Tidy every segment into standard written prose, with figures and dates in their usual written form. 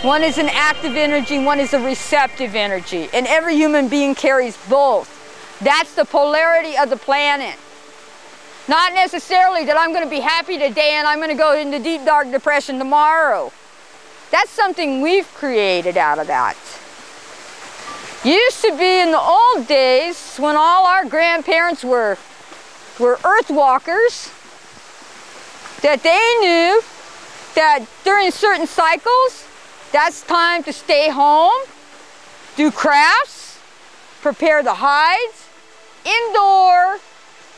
One is an active energy, one is a receptive energy. And every human being carries both. That's the polarity of the planet. Not necessarily that I'm going to be happy today and I'm going to go into deep, dark depression tomorrow. That's something we've created out of that. Used to be in the old days when all our grandparents were earth walkers, that they knew that during certain cycles, that's time to stay home, do crafts, prepare the hides, indoor,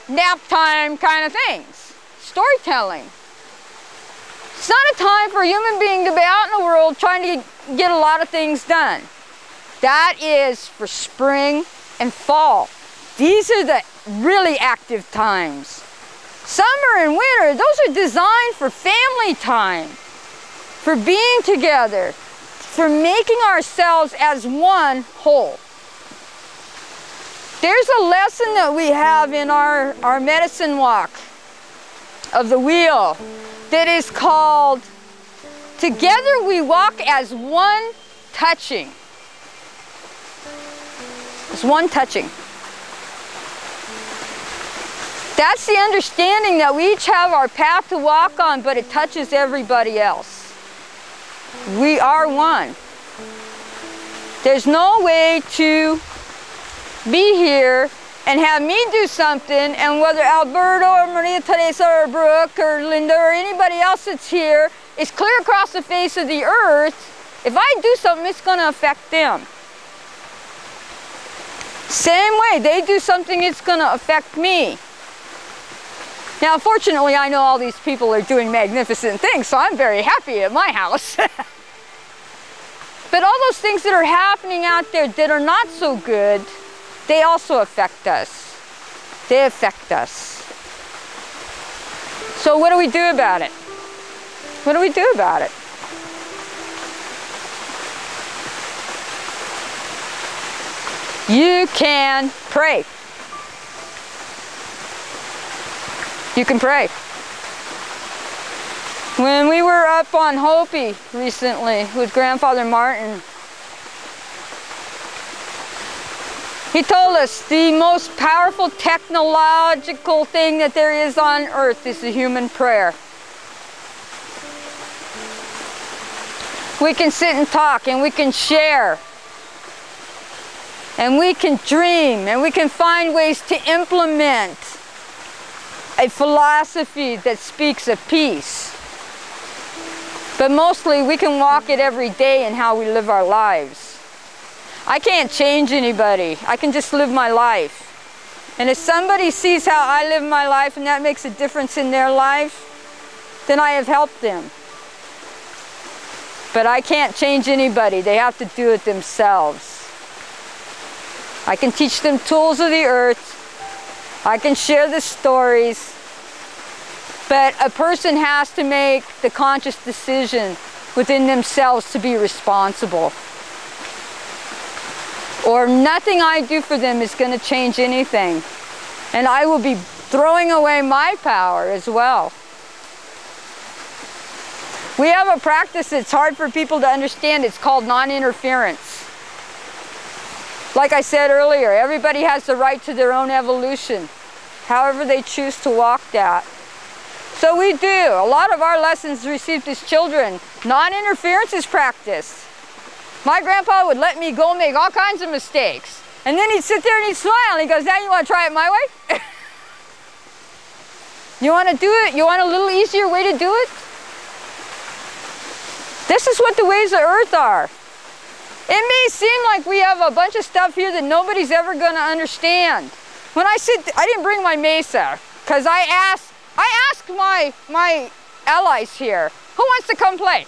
nap time kind of things. Storytelling. It's not a time for a human being to be out in the world trying to get a lot of things done. That is for spring and fall. These are the really active times. Summer and winter, those are designed for family time, for being together, for making ourselves as one whole. There's a lesson that we have in our medicine walk of the wheel that is called, together we walk as one touching. It's one touching. That's the understanding that we each have our path to walk on, but it touches everybody else. We are one. There's no way to be here and have me do something, and whether Alberto or Maria Teresa or Brooke or Linda or anybody else that's here is clear across the face of the earth, if I do something, it's going to affect them. Same way, they do something, it's going to affect me. Now, fortunately, I know all these people are doing magnificent things, so I'm very happy at my house. But all those things that are happening out there that are not so good, they also affect us. They affect us. So what do we do about it? What do we do about it? You can pray. You can pray. When we were up on Hopi recently with Grandfather Martin, he told us the most powerful technological thing that there is on earth is the human prayer. We can sit and talk and we can share. And we can dream and we can find ways to implement a philosophy that speaks of peace. But mostly we can walk it every day in how we live our lives. I can't change anybody. I can just live my life. And if somebody sees how I live my life and that makes a difference in their life, then I have helped them. But I can't change anybody. They have to do it themselves. I can teach them tools of the earth. I can share the stories. But a person has to make the conscious decision within themselves to be responsible. Or nothing I do for them is going to change anything. And I will be throwing away my power as well. We have a practice that's hard for people to understand. It's called non-interference. Like I said earlier, everybody has the right to their own evolution, however they choose to walk that. So we do. A lot of our lessons received as children, non-interference is practiced. My grandpa would let me go make all kinds of mistakes. And then he'd sit there and he'd smile and he goes, "Now you want to try it my way? You want to do it? You want a little easier way to do it?" This is what the ways of earth are. It may seem like we have a bunch of stuff here that nobody's ever going to understand. When I didn't bring my mesa because I asked my allies here, who wants to come play?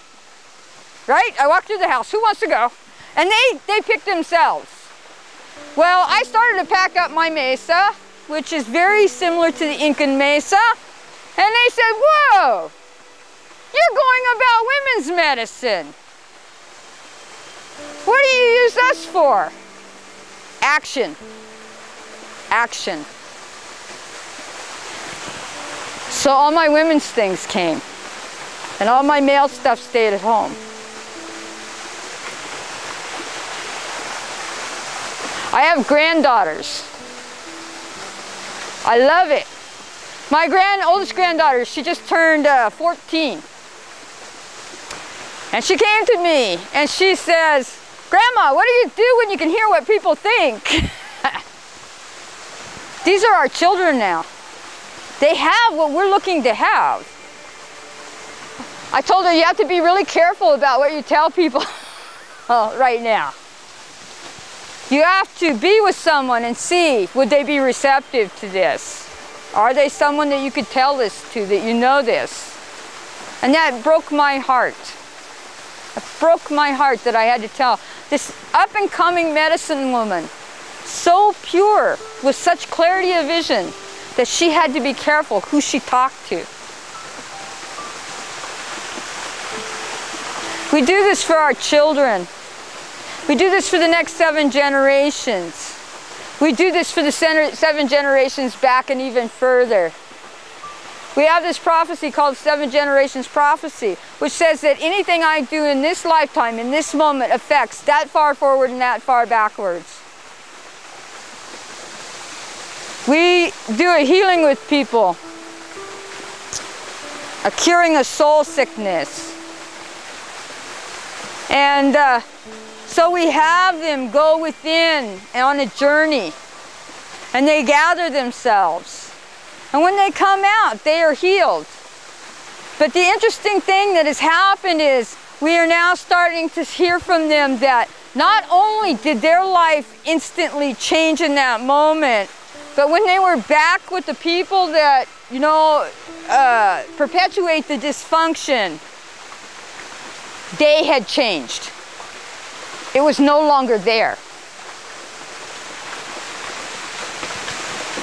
Right? I walked through the house, who wants to go? And they picked themselves. Well, I started to pack up my mesa, which is very similar to the Incan mesa, and they said, "Whoa, you're going about women's medicine. What do you use us for?" Action. Action. So all my women's things came, and all my male stuff stayed at home. I have granddaughters. I love it. My oldest granddaughter, she just turned 14. And she came to me and she says, Grandma, what do you do when you can hear what people think? These are our children now. They have what we're looking to have. I told her you have to be really careful about what you tell people right now. You have to be with someone and see, would they be receptive to this? Are they someone that you could tell this to, that you know this? And that broke my heart. It broke my heart that I had to tell this up-and-coming medicine woman, so pure, with such clarity of vision, that she had to be careful who she talked to. We do this for our children. We do this for the next 7 generations. We do this for the 7 generations back and even further. We have this prophecy called 7 Generations Prophecy, which says that anything I do in this lifetime, in this moment, affects that far forward and that far backwards. We do a healing with people, a curing of soul sickness. And so we have them go within on a journey, and they gather themselves. And when they come out, they are healed. But the interesting thing that has happened is we are now starting to hear from them that not only did their life instantly change in that moment, but when they were back with the people that, you know, perpetuate the dysfunction, they had changed. It was no longer there.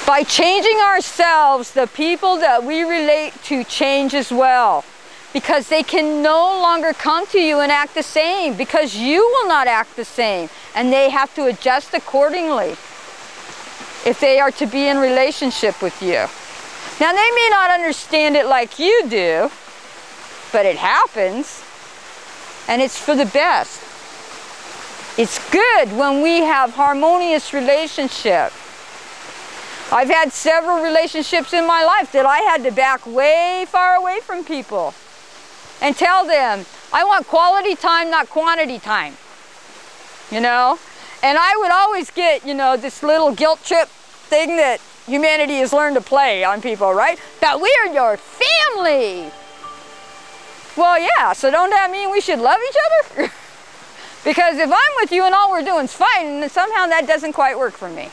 By changing ourselves, the people that we relate to change as well. Because they can no longer come to you and act the same, because you will not act the same. And they have to adjust accordingly if they are to be in relationship with you. Now, they may not understand it like you do, but it happens. And it's for the best. It's good when we have harmonious relationship. I've had several relationships in my life that I had to back way far away from people and tell them, I want quality time, not quantity time. You know? And I would always get, you know, this little guilt trip thing that humanity has learned to play on people, right? That we are your family. Well, yeah, so don't that mean we should love each other? Because if I'm with you and all we're doing is fighting, then somehow that doesn't quite work for me.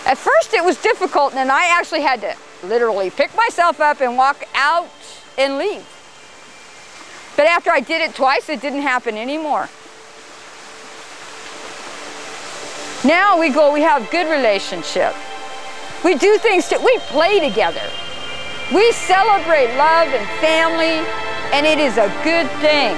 At first it was difficult, and I actually had to literally pick myself up and walk out and leave. But after I did it twice, it didn't happen anymore. Now we have good relationship. We do things, we play together. We celebrate love and family, and it is a good thing.